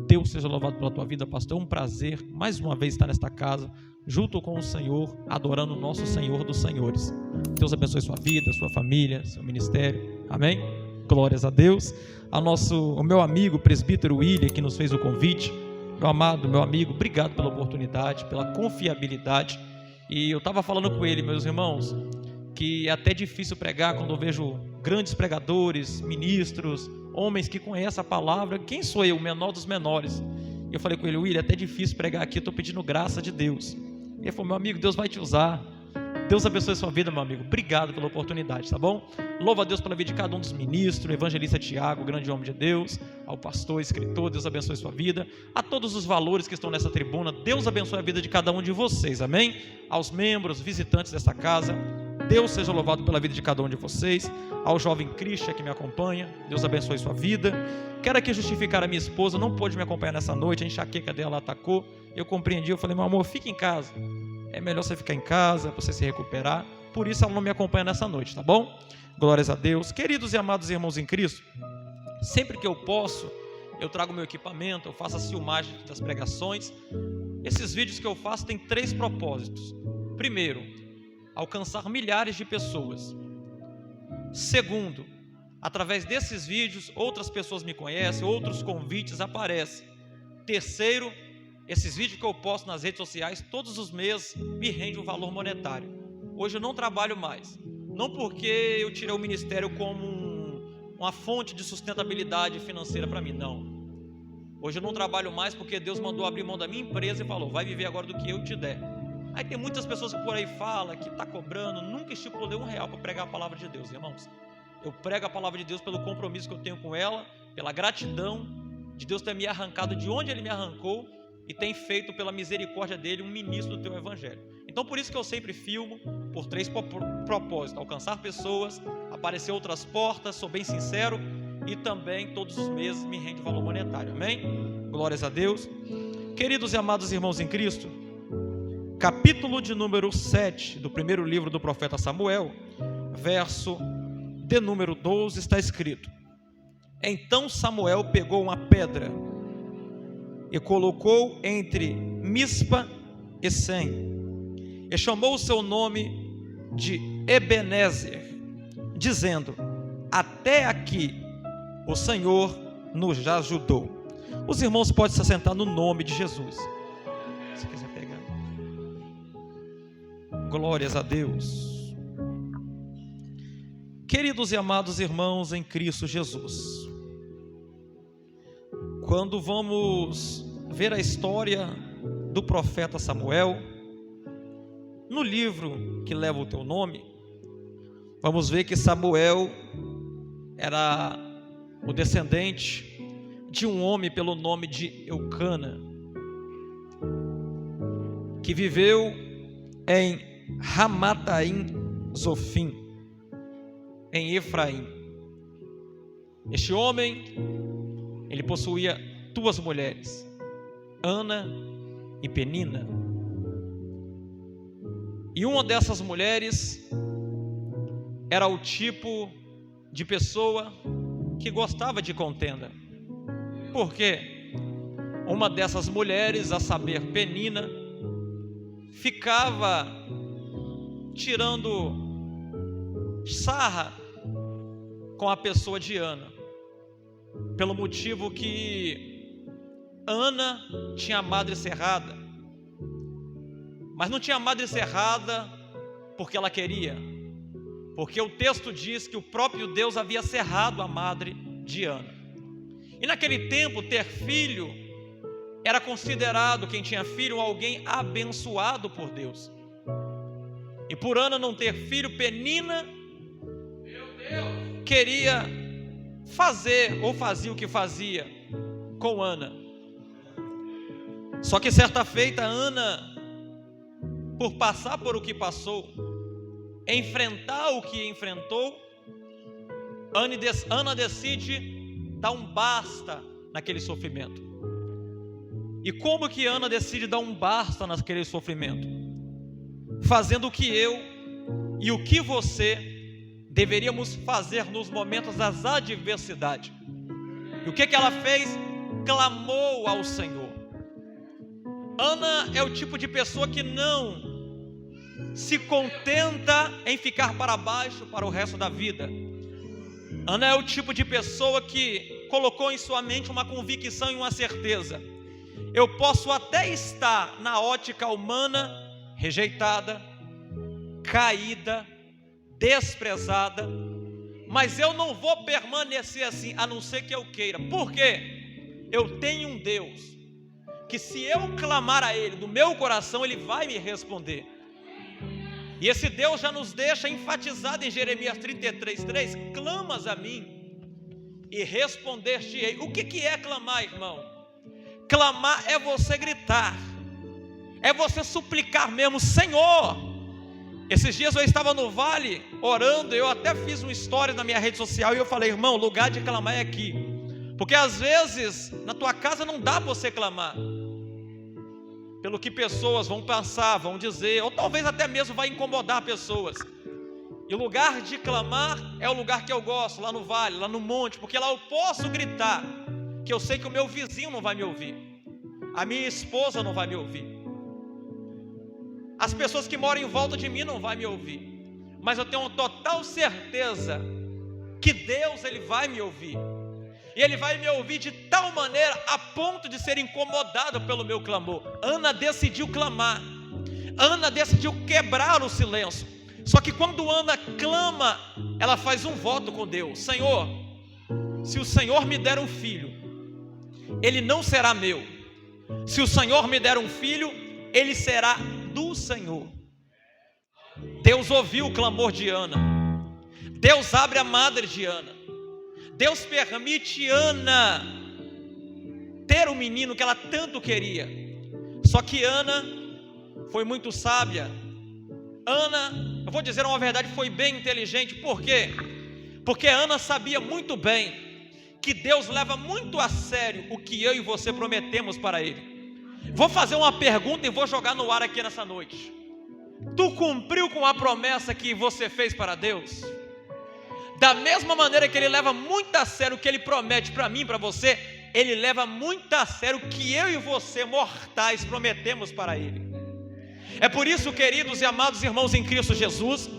Deus seja louvado pela tua vida, pastor. É um prazer mais uma vez estar nesta casa, junto com o Senhor, adorando o nosso Senhor dos Senhores. Deus abençoe sua vida, sua família, seu ministério. Amém? Glórias a Deus. O meu amigo, presbítero William, que nos fez o convite. Meu amado, meu amigo, obrigado pela oportunidade, pela confiabilidade. E eu estava falando com ele, meus irmãos, que é até difícil pregar quando eu vejo grandes pregadores, ministros, homens que conhecem a palavra. Quem sou eu, o menor dos menores? E eu falei com ele: William, é até difícil pregar aqui, eu estou pedindo graça de Deus. E ele falou: meu amigo, Deus vai te usar. Deus abençoe a sua vida, meu amigo. Obrigado pela oportunidade, tá bom? Louva a Deus pela vida de cada um dos ministros, o evangelista Tiago, grande homem de Deus, ao pastor, escritor, Deus abençoe a sua vida, a todos os valores que estão nessa tribuna, Deus abençoe a vida de cada um de vocês, amém? Aos membros, visitantes dessa casa, Deus seja louvado pela vida de cada um de vocês. Ao jovem Christian que me acompanha, Deus abençoe sua vida. Quero aqui justificar a minha esposa, não pôde me acompanhar nessa noite, a enxaqueca dela atacou, eu compreendi, eu falei: meu amor, fique em casa, é melhor você ficar em casa, você se recuperar. Por isso ela não me acompanha nessa noite, tá bom? Glórias a Deus. Queridos e amados irmãos em Cristo, sempre que eu posso, eu trago meu equipamento, eu faço a filmagem das pregações. Esses vídeos que eu faço têm 3 propósitos. Primeiro, alcançar milhares de pessoas. Segundo, através desses vídeos, outras pessoas me conhecem, outros convites aparecem. Terceiro, esses vídeos que eu posto nas redes sociais, todos os meses, me rende um valor monetário. Hoje eu não trabalho mais, não porque eu tirei o ministério como uma fonte de sustentabilidade financeira para mim, não. Hoje eu não trabalho mais porque Deus mandou abrir mão da minha empresa e falou: vai viver agora do que eu te der. Aí tem muitas pessoas que por aí falam que está cobrando. Nunca estipulei R$1 para pregar a palavra de Deus, irmãos. Eu prego a palavra de Deus pelo compromisso que eu tenho com ela, pela gratidão de Deus ter me arrancado de onde Ele me arrancou e tem feito pela misericórdia dele um ministro do teu evangelho. Então por isso que eu sempre filmo, por 3 propósitos: alcançar pessoas, aparecer outras portas, sou bem sincero, e também todos os meses me rende valor monetário, amém? Glórias a Deus. Queridos e amados irmãos em Cristo, capítulo de número 7 do primeiro livro do profeta Samuel, verso de número 12, está escrito: então Samuel pegou uma pedra e colocou entre Mispa e Sem, e chamou o seu nome de Ebenezer, dizendo: até aqui o Senhor nos ajudou. Os irmãos podem se assentar no nome de Jesus. Se quiser pegar. Glórias a Deus. Queridos e amados irmãos em Cristo Jesus, quando vamos ver a história do profeta Samuel, no livro que leva o teu nome, vamos ver que Samuel era o descendente de um homem pelo nome de Eucana, que viveu em Ramataim Zofim, em Efraim. Este homem, ele possuía 2 mulheres, Ana e Penina. E uma dessas mulheres era o tipo de pessoa que gostava de contenda. Por quê? Uma dessas mulheres, a saber, Penina, ficava tirando sarra com a pessoa de Ana, pelo motivo que Ana tinha a madre cerrada, mas não tinha a madre cerrada porque ela queria, porque o texto diz que o próprio Deus havia cerrado a madre de Ana. E naquele tempo, ter filho era considerado, quem tinha filho, alguém abençoado por Deus. E por Ana não ter filho, Penina queria fazer, ou fazia o que fazia com Ana. Só que certa feita, Ana, por passar por o que passou, enfrentar o que enfrentou, Ana decide dar um basta naquele sofrimento. E como que Ana decide dar um basta naquele sofrimento? Fazendo o que eu e o que você deveríamos fazer nos momentos das adversidades. E o que ela fez? clamou ao Senhor. Ana é o tipo de pessoa que não se contenta em ficar para baixo para o resto da vida. Ana é o tipo de pessoa que colocou em sua mente uma convicção e uma certeza. Eu posso até estar na ótica humana rejeitada, caída, desprezada, mas eu não vou permanecer assim, a não ser que eu queira. Por quê? Eu tenho um Deus que, se eu clamar a Ele do meu coração, Ele vai me responder. E esse Deus já nos deixa enfatizado em Jeremias 33:3: clamas a mim e responder-te-ei. O que é clamar, irmão? Clamar é você gritar, é você suplicar mesmo: Senhor. Esses dias eu estava no vale orando, eu até fiz um story na minha rede social e eu falei: irmão, o lugar de clamar é aqui. Porque às vezes na tua casa não dá para você clamar, pelo que pessoas vão pensar, vão dizer, ou talvez até mesmo vai incomodar pessoas. E o lugar de clamar é o lugar que eu gosto, lá no vale, lá no monte, porque lá eu posso gritar, que eu sei que o meu vizinho não vai me ouvir, a minha esposa não vai me ouvir, as pessoas que moram em volta de mim não vai me ouvir, mas eu tenho uma total certeza que Deus, Ele vai me ouvir. E Ele vai me ouvir de tal maneira a ponto de ser incomodado pelo meu clamor. Ana decidiu clamar, Ana decidiu quebrar o silêncio. Só que quando Ana clama, ela faz um voto com Deus: Senhor, se o Senhor me der um filho, ele não será meu. Se o Senhor me der um filho, ele será do Senhor. Deus ouviu o clamor de Ana. Deus abre a madre de Ana. Deus permite Ana ter o menino que ela tanto queria. Só que Ana foi muito sábia. Ana, eu vou dizer uma verdade, foi bem inteligente. Por quê? Porque Ana sabia muito bem que Deus leva muito a sério o que eu e você prometemos para Ele. Vou fazer uma pergunta e vou jogar no ar aqui nessa noite. Tu cumpriu com a promessa que você fez para Deus? Da mesma maneira que Ele leva muito a sério o que Ele promete para mim e para você, Ele leva muito a sério o que eu e você, mortais, prometemos para Ele. É por isso, queridos e amados irmãos em Cristo Jesus,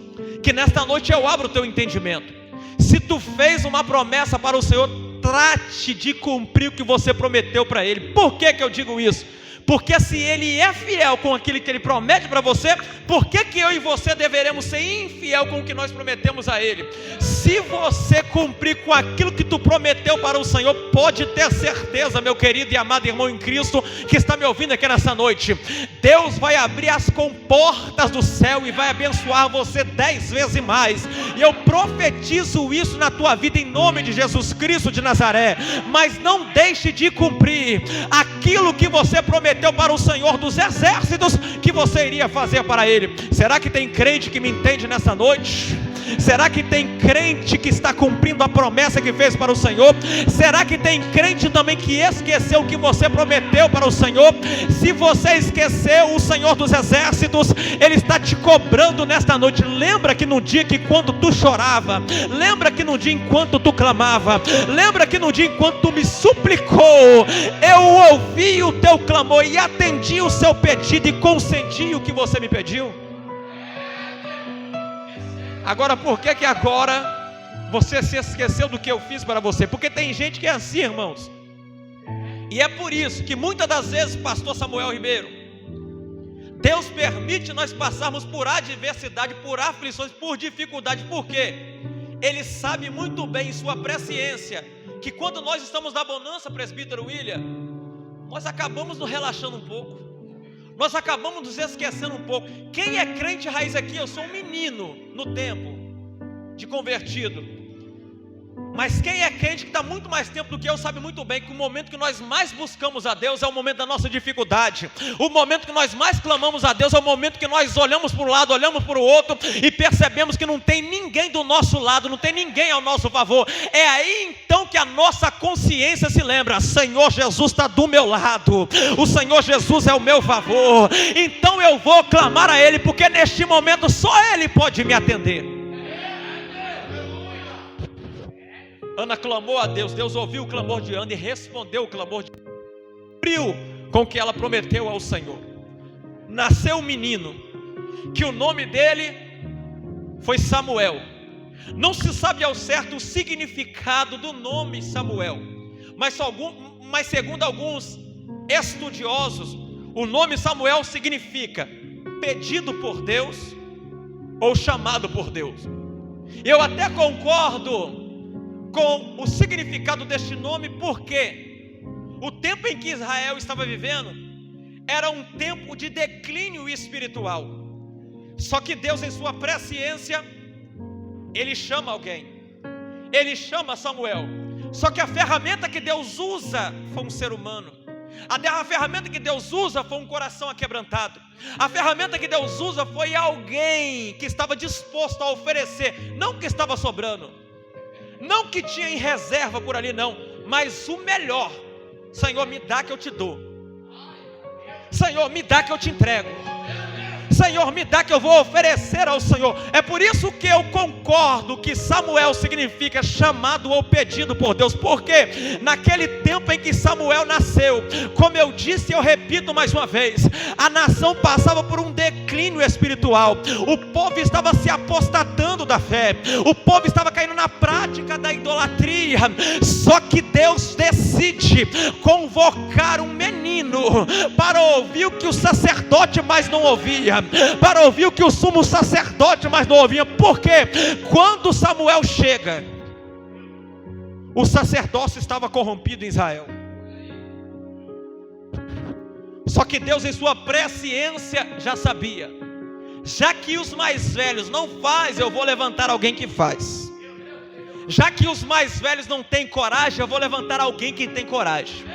que nesta noite eu abro o teu entendimento. Se tu fez uma promessa para o Senhor, trate de cumprir o que você prometeu para Ele. Por que eu digo isso? Porque se Ele é fiel com aquilo que Ele promete para você, por que eu e você deveremos ser infiel com o que nós prometemos a Ele? Se você cumprir com aquilo que tu prometeu para o Senhor, pode ter certeza, meu querido e amado irmão em Cristo, que está me ouvindo aqui nessa noite, Deus vai abrir as comportas do céu e vai abençoar você 10 vezes mais. E eu profetizo isso na tua vida em nome de Jesus Cristo de Nazaré. Mas não deixe de cumprir aquilo que você prometeu para o Senhor dos exércitos que você iria fazer para Ele. Será que tem crente que me entende nessa noite? Será que tem crente que está cumprindo a promessa que fez para o Senhor? Será que tem crente também que esqueceu o que você prometeu para o Senhor? Se você esqueceu, o Senhor dos exércitos, Ele está te cobrando nesta noite. Lembra que no dia que quando tu chorava, lembra que no dia enquanto tu clamava, lembra que no dia enquanto tu me suplicou, eu ouvi o teu clamor e atendi o seu pedido e concedi o que você me pediu? Agora, por que agora você se esqueceu do que eu fiz para você? Porque tem gente que é assim, irmãos. E é por isso que muitas das vezes, pastor Samuel Ribeiro, Deus permite nós passarmos por adversidade, por aflições, por dificuldade. Por quê? Ele sabe muito bem em sua presciência que quando nós estamos na bonança, presbítero William, nós acabamos nos relaxando um pouco. Nós acabamos nos esquecendo um pouco. Quem é crente raiz aqui? Eu sou um menino no tempo de convertido. Mas quem é crente que está muito mais tempo do que eu sabe muito bem que o momento que nós mais buscamos a Deus é o momento da nossa dificuldade. O momento que nós mais clamamos a Deus é o momento que nós olhamos para um lado, olhamos para o outro e percebemos que não tem ninguém do nosso lado, não tem ninguém ao nosso favor. É aí então que a nossa consciência se lembra: Senhor Jesus está do meu lado, o Senhor Jesus é o meu favor, então eu vou clamar a Ele, porque neste momento só Ele pode me atender. Ana clamou a Deus, Deus ouviu o clamor de Ana e respondeu o clamor de Ana, cumpriu com o que ela prometeu ao Senhor. Nasceu um menino, que o nome dele foi Samuel. Não se sabe ao certo o significado do nome Samuel, mas segundo alguns estudiosos, o nome Samuel significa pedido por Deus ou chamado por Deus. Eu até concordo com o significado deste nome, porque o tempo em que Israel estava vivendo era um tempo de declínio espiritual. Só que Deus, em sua presciência, Ele chama alguém, Ele chama Samuel. Só que a ferramenta que Deus usa foi um ser humano. A ferramenta que Deus usa foi um coração aquebrantado. A ferramenta que Deus usa foi alguém que estava disposto a oferecer, não que estava sobrando, não que tinha em reserva por ali, não, mas o melhor. Senhor, me dá que eu te dou. Senhor, me dá que eu te entrego. Senhor, me dá que eu vou oferecer ao Senhor. É por isso que eu concordo que Samuel significa chamado ou pedido por Deus, porque naquele tempo em que Samuel nasceu, como eu disse e eu repito mais uma vez, a nação passava por um declínio espiritual. O povo estava se apostatando da fé, o povo estava caindo na prática da idolatria. Só que Deus decide convocar um menino para ouvir o que o sacerdote mais não ouvia, para ouvir o que o sumo sacerdote mais não ouvia. Porque quando Samuel chega, o sacerdócio estava corrompido em Israel. Só que Deus, em sua presciência, já sabia. Já que os mais velhos não faz, eu vou levantar alguém que faz. Já que os mais velhos não têm coragem, eu vou levantar alguém que tem coragem.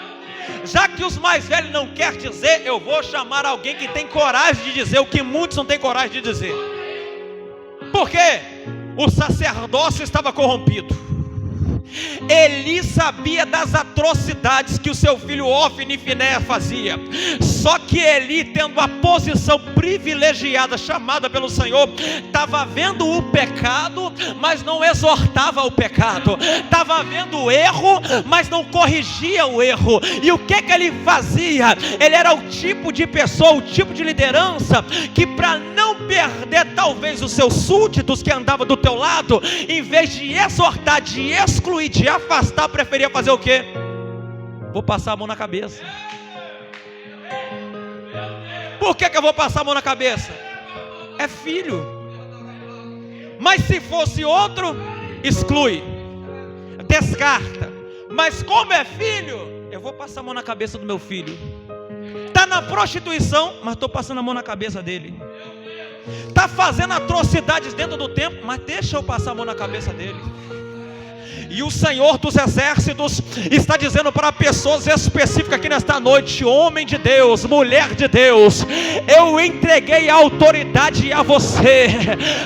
Já que os mais velhos não querem dizer, eu vou chamar alguém que tem coragem de dizer o que muitos não têm coragem de dizer. Porque o sacerdócio estava corrompido. Eli sabia das atrocidades que o seu filho Ofni e Finéias fazia. Só que Eli, tendo a posição privilegiada chamada pelo Senhor, estava vendo o pecado, mas não exortava o pecado. Estava vendo o erro, mas não corrigia o erro. E o que ele fazia? Ele era o tipo de pessoa, o tipo de liderança que, para não perder talvez os seus súditos que andavam do teu lado, em vez de exortar, de excluir, de afastar, preferia fazer o quê? Vou passar a mão na cabeça. Por que eu vou passar a mão na cabeça? É filho. Mas se fosse outro, exclui, descarta. Mas como é filho, eu vou passar a mão na cabeça do meu filho. Está na prostituição, mas estou passando a mão na cabeça dele. Está fazendo atrocidades dentro do templo, mas deixa eu passar a mão na cabeça dele. E o Senhor dos Exércitos está dizendo para pessoas específicas aqui nesta noite: homem de Deus, mulher de Deus, eu entreguei a autoridade a você.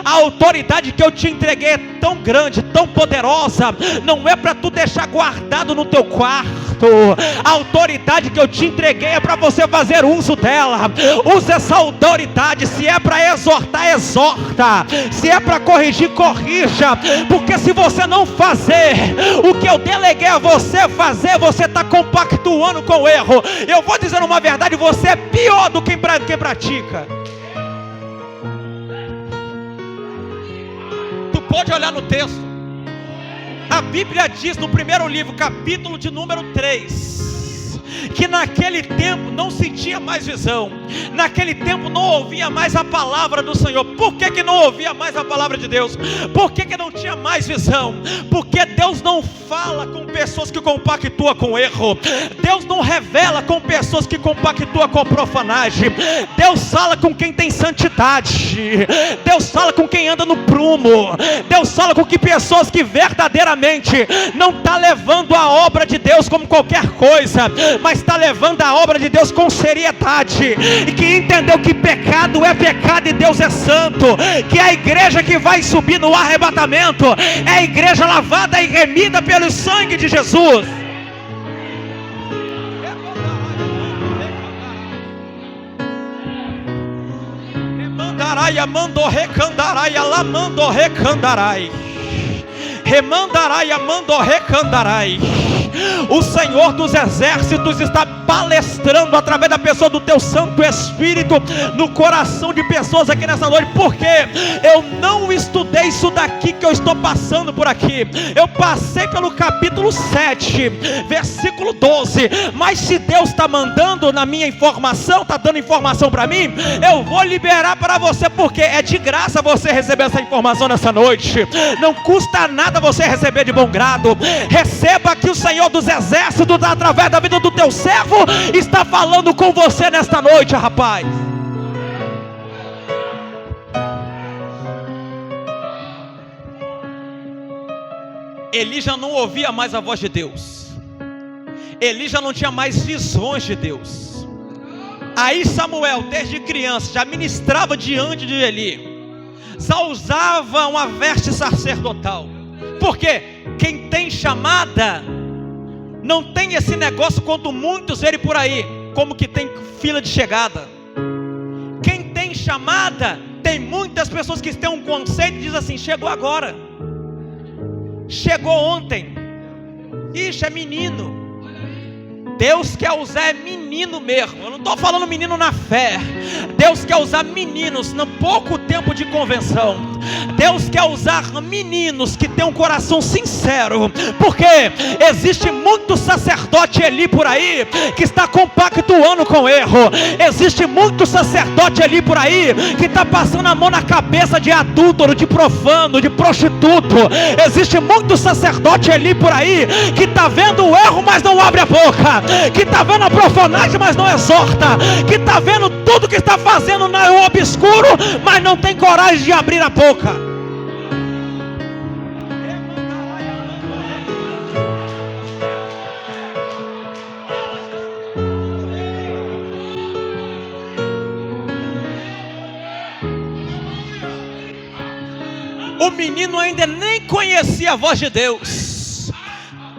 A autoridade que eu te entreguei é tão grande, tão poderosa, não é para tu deixar guardado no teu quarto. A autoridade que eu te entreguei é para você fazer uso dela. Use essa autoridade. Se é para exortar, exorta. Se é para corrigir, corrija. Porque se você não fazer o que eu deleguei a você fazer, você está compactuando com o erro. Eu vou dizer uma verdade: você é pior do que quem pratica. Tu pode olhar no texto. A Bíblia diz no primeiro livro, capítulo de número 3, que naquele tempo não se tinha mais visão. Naquele tempo não ouvia mais a palavra do Senhor. Por que não ouvia mais a palavra de Deus? Por que não tinha mais visão? Porque Deus não fala com pessoas que compactuam com erro. Deus não revela com pessoas que compactuam com profanagem. Deus fala com quem tem santidade. Deus fala com quem anda no prumo. Deus fala com que pessoas que verdadeiramente não está levando a obra de Deus como qualquer coisa, mas está levando a obra de Deus com seriedade, e que entendeu que pecado é pecado e Deus é santo, que a igreja que vai subir no arrebatamento é a igreja lavada e remida pelo sangue de Jesus. Remandarai, amando, recandarai. O Senhor dos Exércitos está palestrando através da pessoa do teu Santo Espírito no coração de pessoas aqui nessa noite, porque eu não estudei isso daqui que eu estou passando por aqui. Eu passei pelo capítulo 7, versículo 12, mas se Deus está mandando na minha informação, está dando informação para mim, eu vou liberar para você, porque é de graça você receber essa informação nessa noite. Não custa nada você receber de bom grado. Receba que o Senhor dos Exércitos, através da vida do teu servo, está falando com você nesta noite, rapaz. Eli já não ouvia mais a voz de Deus. Eli já não tinha mais visões de Deus. Aí Samuel, desde criança, já ministrava diante de Eli, já usava uma veste sacerdotal. Porque quem tem chamada não tem esse negócio quando muitos verem por aí, como que tem fila de chegada. Quem tem chamada, tem muitas pessoas que têm um conceito e dizem assim: chegou agora, chegou ontem, ixi, é menino. Deus quer usar menino mesmo. Eu não estou falando menino na fé. Deus quer usar meninos no pouco tempo de convenção. Deus quer usar meninos que têm um coração sincero. Porque existe muito sacerdote Eli por aí que está compactuando com erro. Existe muito sacerdote Eli por aí que está passando a mão na cabeça de adúltero, de profano, de prostituto. Existe muito sacerdote Eli por aí que está vendo o erro, mas não abre a boca, que está vendo a profanagem, mas não exorta, que está vendo tudo que está fazendo no obscuro, mas não tem coragem de abrir a boca. O menino ainda nem conhecia a voz de Deus.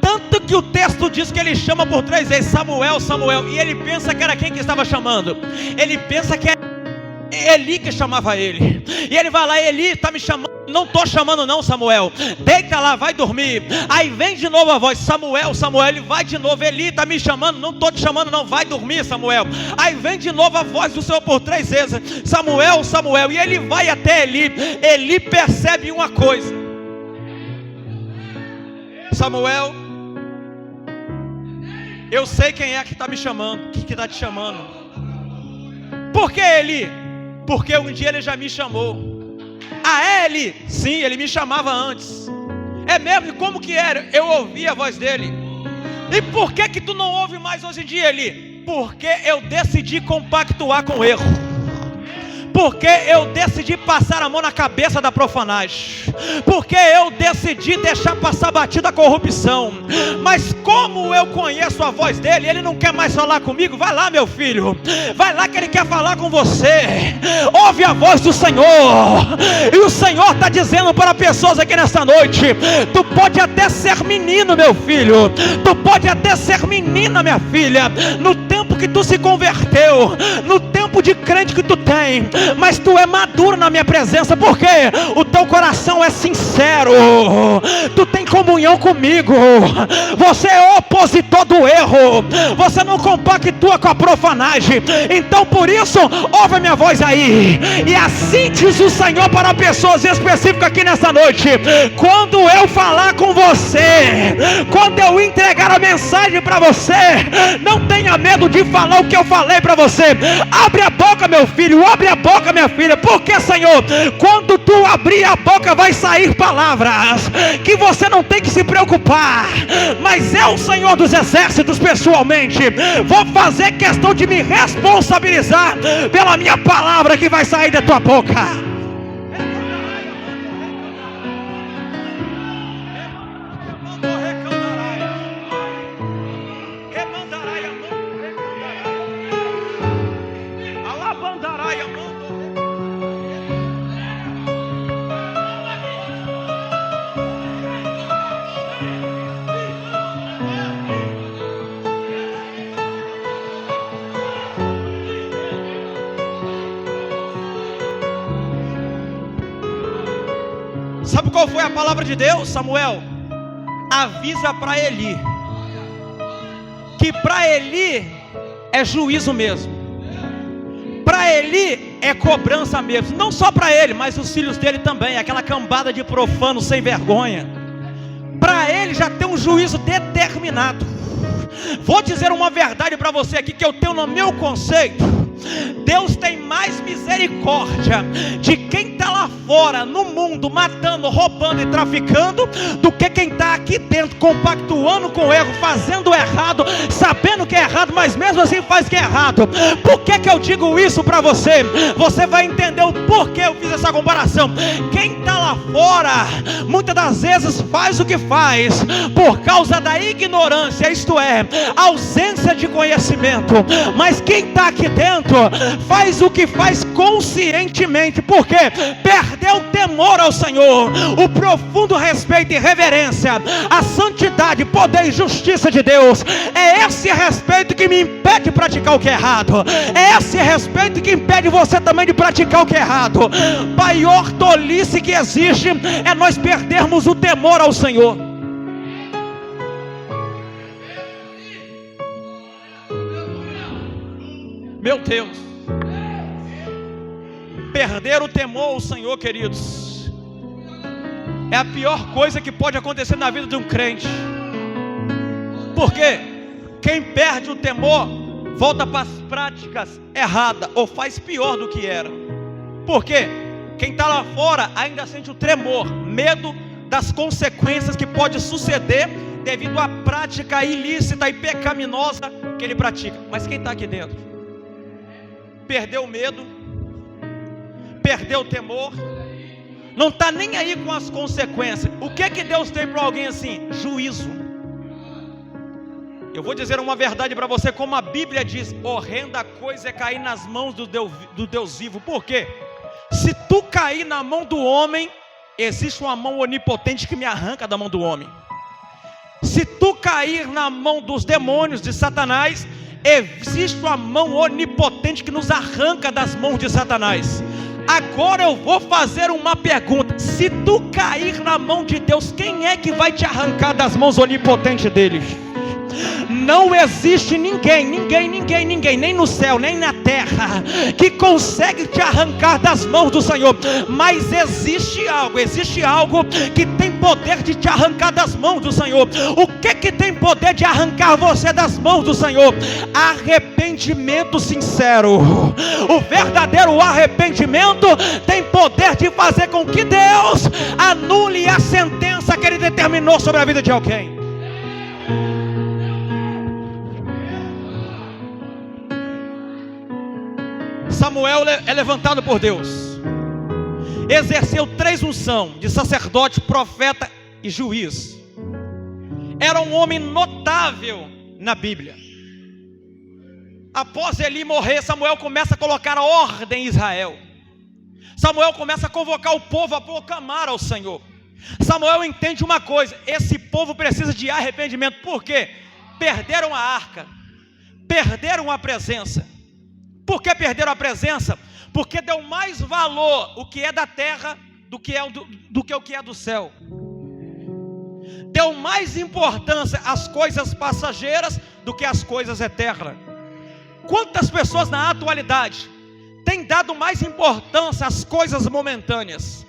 Tanto que o texto diz que ele chama por 3 vezes: Samuel, Samuel. E ele pensa que era quem que estava chamando? Ele pensa que era Eli que chamava ele. E ele vai lá: Eli está me chamando. Não estou chamando não, Samuel. Deita lá, vai dormir. Aí vem de novo a voz: Samuel, Samuel. Ele vai de novo: Eli está me chamando. Não estou te chamando não, vai dormir, Samuel. Aí vem de novo a voz do Senhor por 3 vezes: Samuel, Samuel. E ele vai até Eli. Eli percebe uma coisa: Samuel, eu sei quem é que está me chamando, que está te chamando. Por que Eli? Porque um dia ele já me chamou. Ah, é Eli? Sim, ele me chamava antes. É mesmo? E como que era? Eu ouvi a voz dele. E por que que tu não ouve mais hoje em dia, Eli? Porque eu decidi compactuar com o erro. Porque eu decidi passar a mão na cabeça da profanagem. Porque eu decidi deixar passar batida a corrupção. Mas como eu conheço a voz dele, ele não quer mais falar comigo. Vai lá, meu filho, vai lá que ele quer falar com você. Ouve a voz do Senhor. E o Senhor está dizendo para pessoas aqui nesta noite: tu pode até ser menino, meu filho, tu pode até ser menina, minha filha, no tempo que tu se converteu, no tempo de crente que tu tem, mas tu é maduro na minha presença, porque o teu coração é sincero, tu tem comunhão comigo, você é opositor do erro, você não compactua com a profanagem. Então por isso, ouve a minha voz aí. E assim diz o Senhor para pessoas específicas aqui nessa noite: quando eu falar com você, quando eu entregar a mensagem para você, não tenha medo de falar o que eu falei para você. Abre a boca, meu filho, abre a boca, minha filha. Porque, Senhor, quando tu abrir a boca, vai sair palavras que você não tem que se preocupar. Mas eu, Senhor dos Exércitos, pessoalmente, vou fazer questão de me responsabilizar pela minha palavra que vai sair da tua boca. Sabe qual foi a palavra de Deus? Samuel, avisa para Eli que para Eli é juízo mesmo, para Eli é cobrança mesmo, não só para ele, mas os filhos dele também, aquela cambada de profanos sem vergonha. Para ele já tem um juízo determinado. Vou dizer uma verdade para você aqui que eu tenho no meu conceito. Deus tem mais misericórdia de quem está lá fora no mundo matando, roubando e traficando, do que quem está aqui dentro compactuando com o erro, fazendo errado, sabendo que é errado, mas mesmo assim faz que é errado. Por que eu digo isso para você? Você vai entender o porquê eu fiz essa comparação. Quem está lá fora muitas das vezes faz o que faz por causa da ignorância, isto é, ausência de conhecimento. Mas quem está aqui dentro faz o que faz conscientemente, porque perdeu o temor ao Senhor, o profundo respeito e reverência, a santidade, poder e justiça de Deus. É esse respeito que me impede de praticar o que é errado. É esse respeito que impede você também de praticar o que é errado. Maior tolice que existe é nós perdermos o temor ao Senhor. Meu Deus, perder o temor ao Senhor, queridos, é a pior coisa que pode acontecer na vida de um crente. Porque quem perde o temor volta para as práticas erradas ou faz pior do que era. Porque quem está lá fora ainda sente o tremor, medo das consequências que pode suceder devido à prática ilícita e pecaminosa que ele pratica. Mas quem está aqui dentro perdeu o medo, perdeu o temor, não está nem aí com as consequências. O que Deus tem para alguém assim? Juízo. Eu vou dizer uma verdade para você, como a Bíblia diz: horrenda coisa é cair nas mãos do Deus vivo. Por quê? Se tu cair na mão do homem, existe uma mão onipotente que me arranca da mão do homem. Se tu cair na mão dos demônios, de Satanás, existe uma mão onipotente que nos arranca das mãos de Satanás. Agora eu vou fazer uma pergunta: se tu cair na mão de Deus, quem é que vai te arrancar das mãos onipotentes dele? Não existe ninguém, nem no céu, nem na terra, que consegue te arrancar das mãos do Senhor. Mas existe algo que tem poder de te arrancar das mãos do Senhor. O que tem poder de arrancar você das mãos do Senhor? Arrependimento sincero. O verdadeiro arrependimento tem poder de fazer com que Deus anule a sentença que Ele determinou sobre a vida de alguém. Samuel é levantado por Deus, exerceu 3 unções de sacerdote, profeta e juiz. Era um homem notável na Bíblia. Após Eli morrer, Samuel começa a colocar a ordem em Israel. Samuel começa a convocar o povo a proclamar ao Senhor. Samuel entende uma coisa: esse povo precisa de arrependimento. Por quê? Perderam a arca, perderam a presença. Por que perderam a presença? Porque deu mais valor o que é da terra do que o que é do céu. Deu mais importância às coisas passageiras do que às coisas eternas. Quantas pessoas na atualidade têm dado mais importância às coisas momentâneas,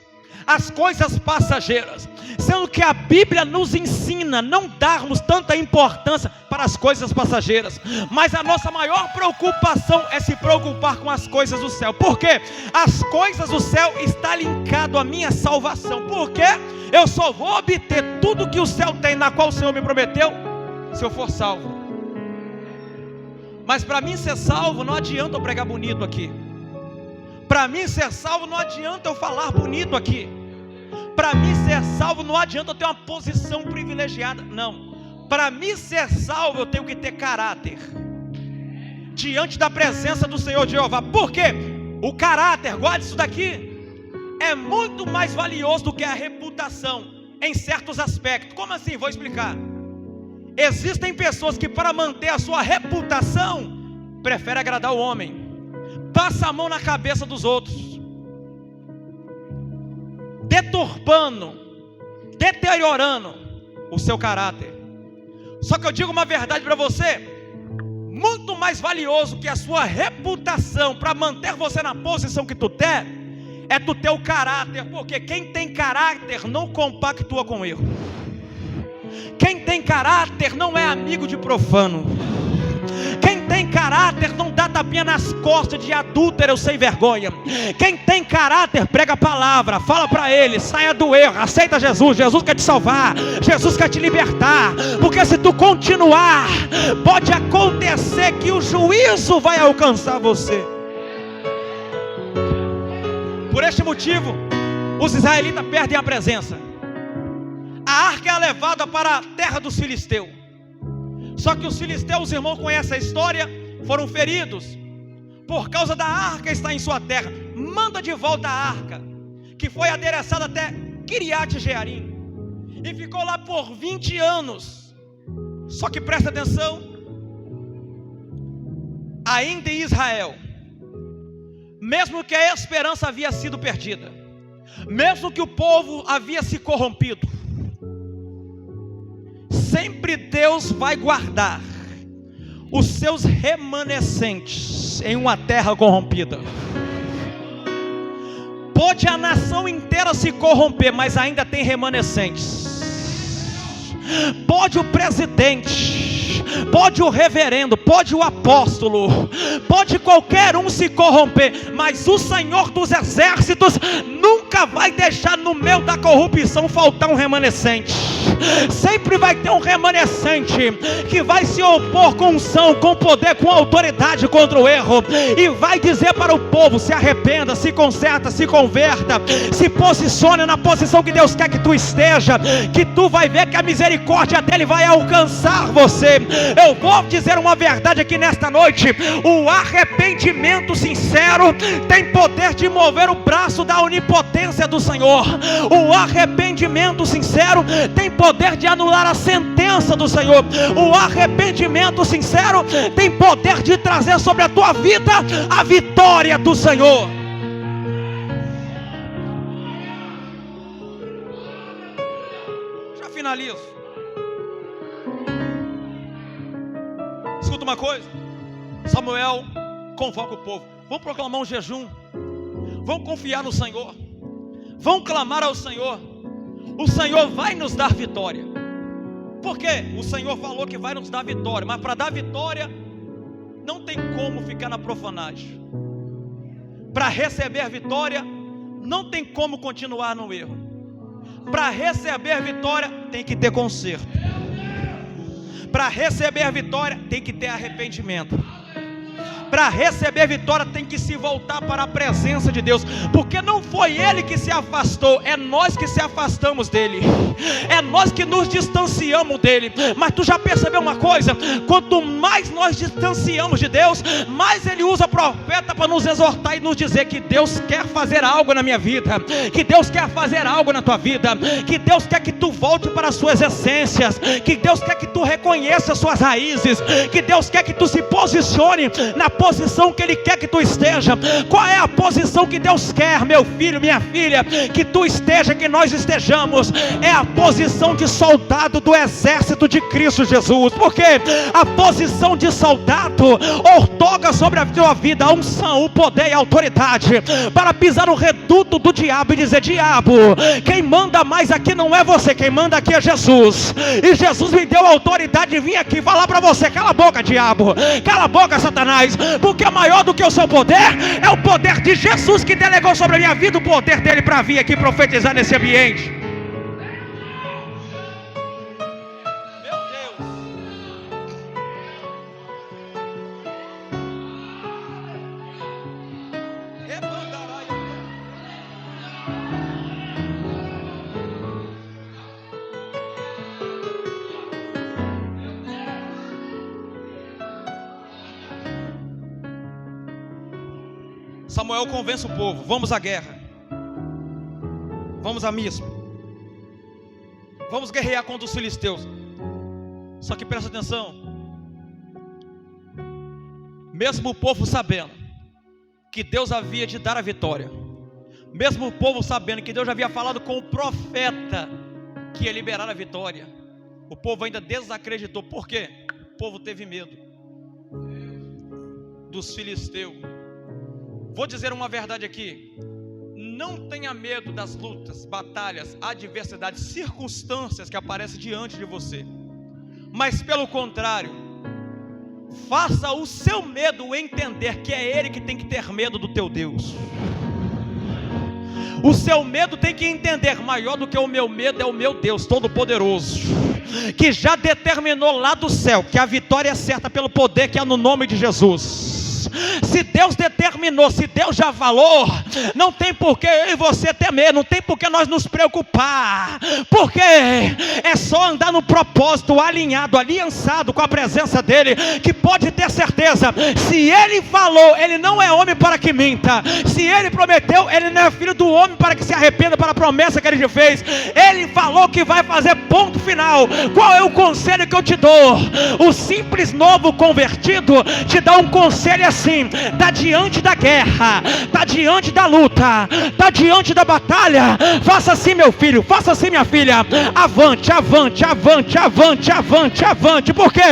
às coisas passageiras, sendo que a Bíblia nos ensina a não darmos tanta importância para as coisas passageiras, mas a nossa maior preocupação é se preocupar com as coisas do céu. Por quê? As coisas do céu estão linkadas à minha salvação. Por quê? Eu só vou obter tudo que o céu tem, na qual o Senhor me prometeu, se eu for salvo. Mas para mim ser salvo, não adianta eu pregar bonito aqui. Para mim ser salvo, não adianta eu falar bonito aqui. Para mim ser salvo, não adianta eu ter uma posição privilegiada. Não. Para mim ser salvo, eu tenho que ter caráter diante da presença do Senhor Jeová. Por quê? O caráter, guarde isso daqui, é muito mais valioso do que a reputação em certos aspectos. Como assim? Vou explicar. Existem pessoas que, para manter a sua reputação, preferem agradar o homem, passa a mão na cabeça dos outros, deturpando, deteriorando o seu caráter. Só que eu digo uma verdade para você: muito mais valioso que a sua reputação para manter você na posição que tu tem, é tu ter o caráter. Porque quem tem caráter não compactua com erro. Quem tem caráter não é amigo de profano. Quem tem caráter não dá tapinha nas costas de adúltero sem vergonha. Quem tem caráter prega a palavra, fala para ele, saia do erro, aceita Jesus. Jesus quer te salvar, Jesus quer te libertar. Porque se tu continuar, pode acontecer que o juízo vai alcançar você. Por este motivo, os israelitas perdem a presença. A arca é levada para a terra dos filisteus. Só que os filisteus, os irmãos conhecem a história, foram feridos. Por causa da arca está em sua terra. Manda de volta a arca, que foi adereçada até Kiriat Jearim, e ficou lá por 20 anos. Só que presta atenção, ainda em Israel, mesmo que a esperança havia sido perdida, mesmo que o povo havia se corrompido, sempre Deus vai guardar os seus remanescentes em uma terra corrompida. Pode a nação inteira se corromper, mas ainda tem remanescentes. Pode o presidente, pode o reverendo, pode o apóstolo, pode qualquer um se corromper, mas o Senhor dos exércitos nunca vai deixar no meio da corrupção faltar um remanescente. Sempre vai ter um remanescente que vai se opor com unção, com poder, com autoridade contra o erro, e vai dizer para o povo: se arrependa, se conserta, se converta, se posicione na posição que Deus quer que tu esteja, que tu vai ver que a misericórdia dele vai alcançar você. Eu vou dizer uma verdade aqui nesta noite: o arrependimento sincero tem poder de mover o braço da onipotência do Senhor. O arrependimento sincero tem poder de anular a sentença do Senhor. O arrependimento sincero tem poder de trazer sobre a tua vida a vitória do Senhor. Já finalizo. Escuta uma coisa. Samuel convoca o povo: vamos proclamar um jejum, vamos confiar no Senhor, vamos clamar ao Senhor. O Senhor vai nos dar vitória. Por quê? O Senhor falou que vai nos dar vitória, mas para dar vitória não tem como ficar na profanagem. Para receber vitória não tem como continuar no erro. Para receber vitória tem que ter conserto. Para receber vitória tem que ter arrependimento. Para receber vitória tem que se voltar para a presença de Deus, porque não foi Ele que se afastou, é nós que se afastamos dEle, é nós que nos distanciamos dEle. Mas tu já percebeu uma coisa? Quanto mais nós distanciamos de Deus, mais Ele usa profeta para nos exortar e nos dizer que Deus quer fazer algo na minha vida, que Deus quer fazer algo na tua vida, que Deus quer que tu volte para as suas essências, que Deus quer que tu reconheça as suas raízes, que Deus quer que tu se posicione na posição que Ele quer que tu esteja. Qual é a posição que Deus quer, meu filho, minha filha, que tu esteja, que nós estejamos? É a posição de soldado do exército de Cristo Jesus. Porque a posição de soldado outorga sobre a tua vida a unção, o poder e a autoridade para pisar no reduto do diabo e dizer: diabo, quem manda mais aqui não é você, quem manda aqui é Jesus. E Jesus me deu a autoridade de vir aqui falar para você: cala a boca, diabo, cala a boca, Satanás, porque maior do que o seu poder é o poder de Jesus, que delegou sobre a minha vida o poder dele para vir aqui profetizar nesse ambiente. Meu Deus. Samuel convence o povo: vamos à guerra, vamos a Mispa, vamos guerrear contra os filisteus. Só que presta atenção, mesmo o povo sabendo que Deus havia de dar a vitória, mesmo o povo sabendo que Deus já havia falado com o profeta que ia liberar a vitória, o povo ainda desacreditou. Por quê? O povo teve medo dos filisteus. Vou dizer uma verdade aqui: não tenha medo das lutas, batalhas, adversidades, circunstâncias que aparecem diante de você, mas pelo contrário, faça o seu medo entender que é Ele que tem que ter medo do teu Deus. O seu medo tem que entender: maior do que o meu medo é o meu Deus Todo-Poderoso, que já determinou lá do céu que a vitória é certa pelo poder que há no nome de Jesus. Se Deus determinou, se Deus já falou, não tem por que eu e você temer, não tem por que nós nos preocupar, porque é só andar no propósito, alinhado, aliançado com a presença dEle, que pode ter certeza: se Ele falou, Ele não é homem para que minta, se Ele prometeu, Ele não é filho do homem para que se arrependa para a promessa que Ele te fez. Ele falou que vai fazer, ponto final. Qual é o conselho que eu te dou? O simples novo convertido te dá um conselho assim: está diante da guerra, está diante da luta, está diante da batalha, faça assim, meu filho, faça assim, minha filha, avante, avante, avante, avante, avante, avante, porque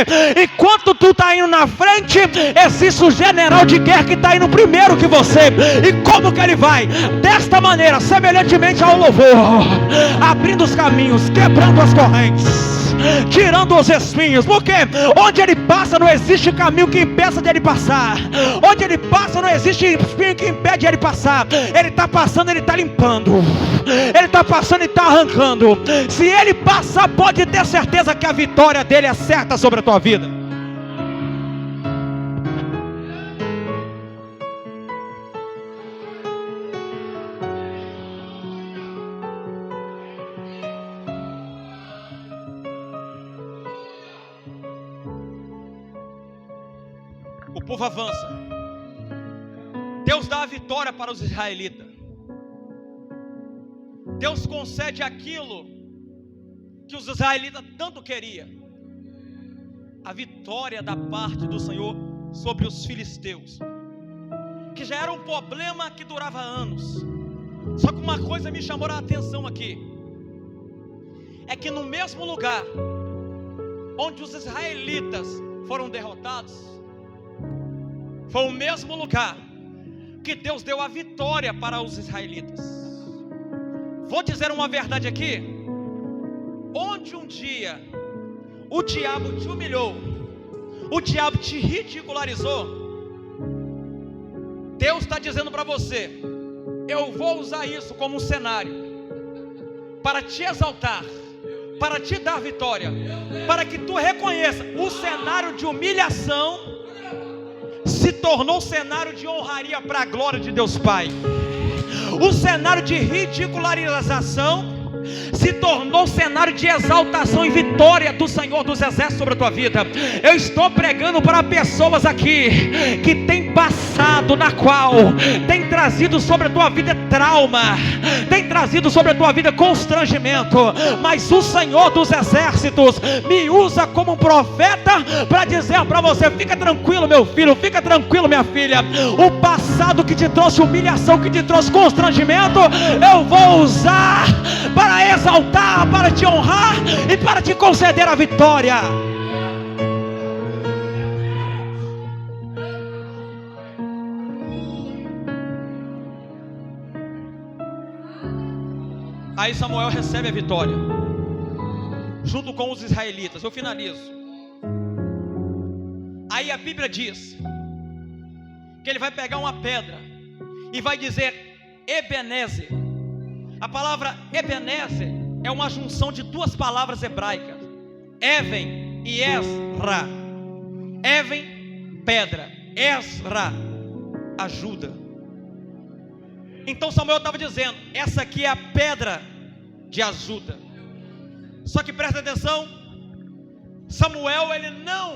enquanto tu está indo na frente, existe o general de guerra que está indo primeiro que você. E como que ele vai? Desta maneira, semelhantemente ao louvor, abrindo os caminhos, quebrando as correntes, tirando os espinhos, porque onde ele passa não existe caminho que impeça de ele passar, onde ele passa não existe espinho que impede ele passar. Ele está passando, ele está limpando, ele está passando, ele está arrancando. Se ele passar, pode ter certeza que a vitória dele é certa sobre a tua vida. O povo avança, Deus dá a vitória para os israelitas, Deus concede aquilo que os israelitas tanto queriam, a vitória da parte do Senhor sobre os filisteus, que já era um problema que durava anos. Só que uma coisa me chamou a atenção aqui, é que no mesmo lugar onde os israelitas foram derrotados, foi o mesmo lugar que Deus deu a vitória para os israelitas. Vou dizer uma verdade aqui: onde um dia o diabo te humilhou, o diabo te ridicularizou, Deus está dizendo para você: eu vou usar isso como um cenário para te exaltar, para te dar vitória, para que tu reconheça o cenário de humilhação se tornou cenário de honraria para a glória de Deus Pai. O cenário de ridicularização se tornou cenário de exaltação e vitória do Senhor dos Exércitos sobre a tua vida. Eu estou pregando para pessoas aqui que tem passado, na qual tem trazido sobre a tua vida trauma, tem trazido sobre a tua vida constrangimento, mas o Senhor dos Exércitos me usa como um profeta para dizer para você: fica tranquilo, meu filho, fica tranquilo, minha filha. O passado que te trouxe humilhação, que te trouxe constrangimento, eu vou usar para exaltar, para te honrar e para te conceder a vitória. Aí Samuel recebe a vitória junto com os israelitas. Eu finalizo. Aí a Bíblia diz que ele vai pegar uma pedra e vai dizer Ebenezer. A palavra Ebenezer é uma junção de duas palavras hebraicas, Even e Ezra. Even, pedra, Ezra, ajuda. Então Samuel estava dizendo: essa aqui é a pedra de ajuda. Só que presta atenção, Samuel ele não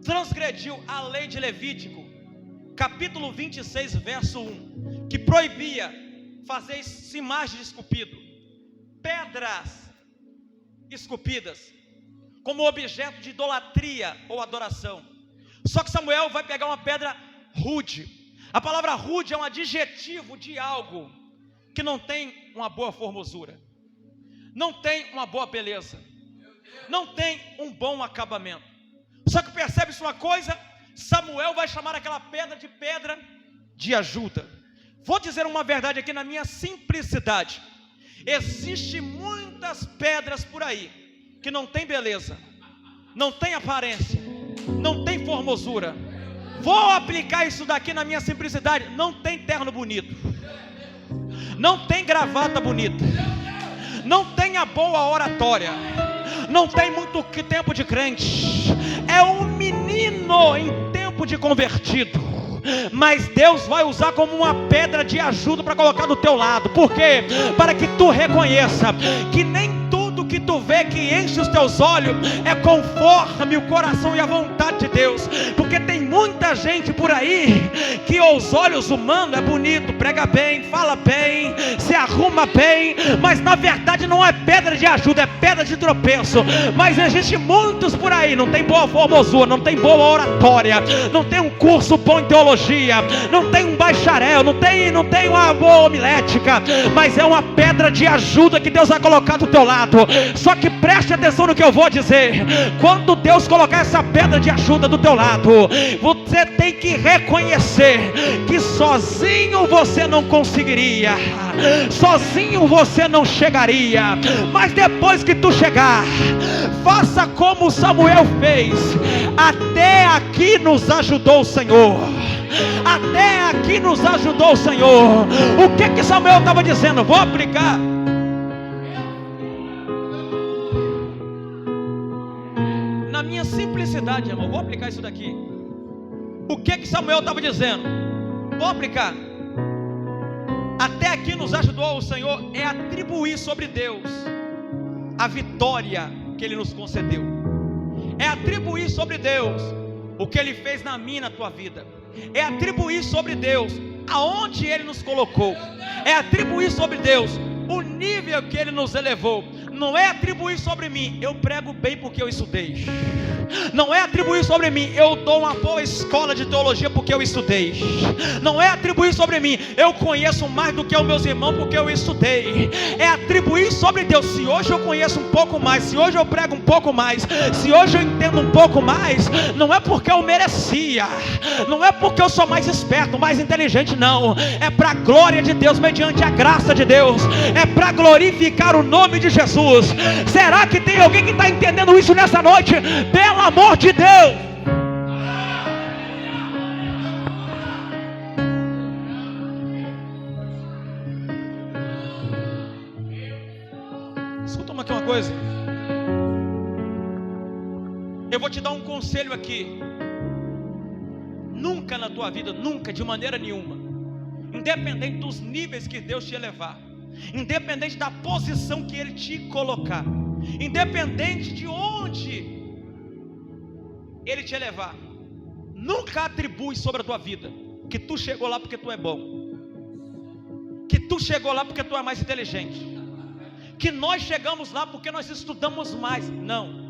transgrediu a lei de Levítico, capítulo 26, verso 1, que proibia fazer imagem de esculpido, pedras esculpidas, como objeto de idolatria ou adoração. Só que Samuel vai pegar uma pedra rude. A palavra rude é um adjetivo de algo que não tem uma boa formosura, não tem uma boa beleza, não tem um bom acabamento. Só que percebe-se uma coisa: Samuel vai chamar aquela pedra de ajuda. Vou dizer uma verdade aqui na minha simplicidade: existem muitas pedras por aí que não tem beleza, não tem aparência, não tem formosura. Vou aplicar isso daqui na minha simplicidade: não tem terno bonito, não tem gravata bonita, não tem a boa oratória, não tem muito tempo de crente, é um menino em tempo de convertido, mas Deus vai usar como uma pedra de ajuda para colocar do teu lado. Por quê? Para que tu reconheça que nem tudo que tu vê que enche os teus olhos é conforme o coração e a vontade de Deus. Porque tem muita gente por aí que aos olhos humanos é bonito, prega bem, fala bem, se arruma bem, mas na verdade não é pedra de ajuda, é pedra de tropeço. Mas existe muitos por aí, não tem boa formosura, não tem boa oratória, não tem um curso bom em teologia, não tem um bacharel, não tem uma boa homilética, mas é uma pedra de ajuda que Deus vai colocar do teu lado. Só que preste atenção no que eu vou dizer: quando Deus colocar essa pedra de ajuda do teu lado, você tem que reconhecer que sozinho você não conseguiria, sozinho você não chegaria. Mas depois que tu chegar, faça como Samuel fez. Até aqui nos ajudou o Senhor, até aqui nos ajudou o Senhor. O que Samuel estava dizendo? Vou aplicar. Na minha simplicidade, irmão, vou aplicar isso daqui. O que Samuel estava dizendo? Vou aplicar. Até aqui nos ajudou o Senhor é atribuir sobre Deus a vitória que Ele nos concedeu. É atribuir sobre Deus o que Ele fez na minha e na tua vida. É atribuir sobre Deus aonde Ele nos colocou. É atribuir sobre Deus o nível que Ele nos elevou. Não é atribuir sobre mim: eu prego bem porque eu estudei. Não é atribuir sobre mim: eu dou uma boa escola de teologia porque eu estudei. Não é atribuir sobre mim: eu conheço mais do que os meus irmãos porque eu estudei. É atribuir sobre Deus: se hoje eu conheço um pouco mais, se hoje eu prego um pouco mais, se hoje eu entendo um pouco mais, não é porque eu merecia, não é porque eu sou mais esperto, mais inteligente, não. É para a glória de Deus, mediante a graça de Deus. É para glorificar o nome de Jesus. Será que tem alguém que está entendendo isso nessa noite? Pelo amor de Deus! Escuta aqui uma coisa. Eu vou te dar um conselho aqui. Nunca na tua vida, nunca, de maneira nenhuma, independente dos níveis que Deus te elevar, independente da posição que Ele te colocar, independente de onde Ele te elevar, nunca atribui sobre a tua vida que tu chegou lá porque tu é bom, que tu chegou lá porque tu é mais inteligente, que nós chegamos lá porque nós estudamos mais. Não.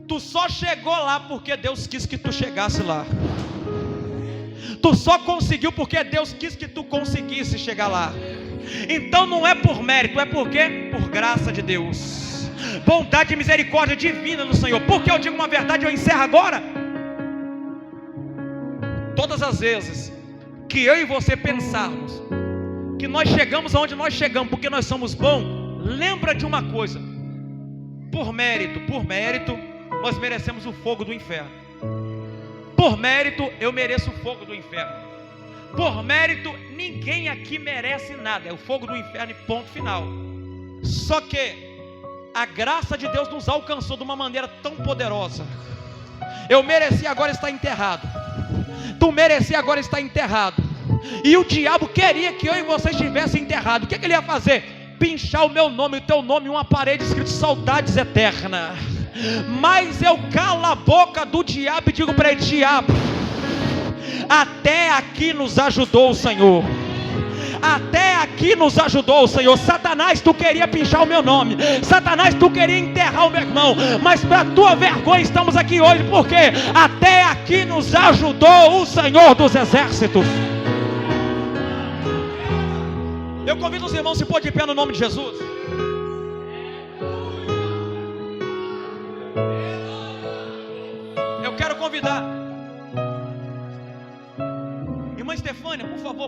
Tu só chegou lá porque Deus quis que tu chegasse lá. Tu só conseguiu porque Deus quis que tu conseguisse chegar lá. Então não é por mérito, é por quê? Por graça de Deus, bondade e misericórdia divina do Senhor. Porque eu digo uma verdade, eu encerro agora. Todas as vezes que eu e você pensarmos que nós chegamos aonde nós chegamos porque nós somos bons, lembra de uma coisa: por mérito, nós merecemos o fogo do inferno. Por mérito, eu mereço o fogo do inferno. Por mérito, ninguém aqui merece nada. É o fogo do inferno e ponto final. Só que a graça de Deus nos alcançou de uma maneira tão poderosa. Eu mereci, agora está enterrado. Tu mereci, agora está enterrado. E o diabo queria que eu e você estivessem enterrados. O que ele ia fazer? Pinchar o meu nome, o teu nome em uma parede escrito saudades eternas. Mas eu calo a boca do diabo e digo para ele: diabo, até aqui nos ajudou o Senhor. Até aqui nos ajudou o Senhor. Satanás, tu queria pinchar o meu nome. Satanás, tu queria enterrar o meu irmão. Mas para tua vergonha estamos aqui hoje. Porque até aqui nos ajudou o Senhor dos exércitos. Eu convido os irmãos a se pôr de pé no nome de Jesus. Eu quero convidar. Irmã Estefânia, por favor.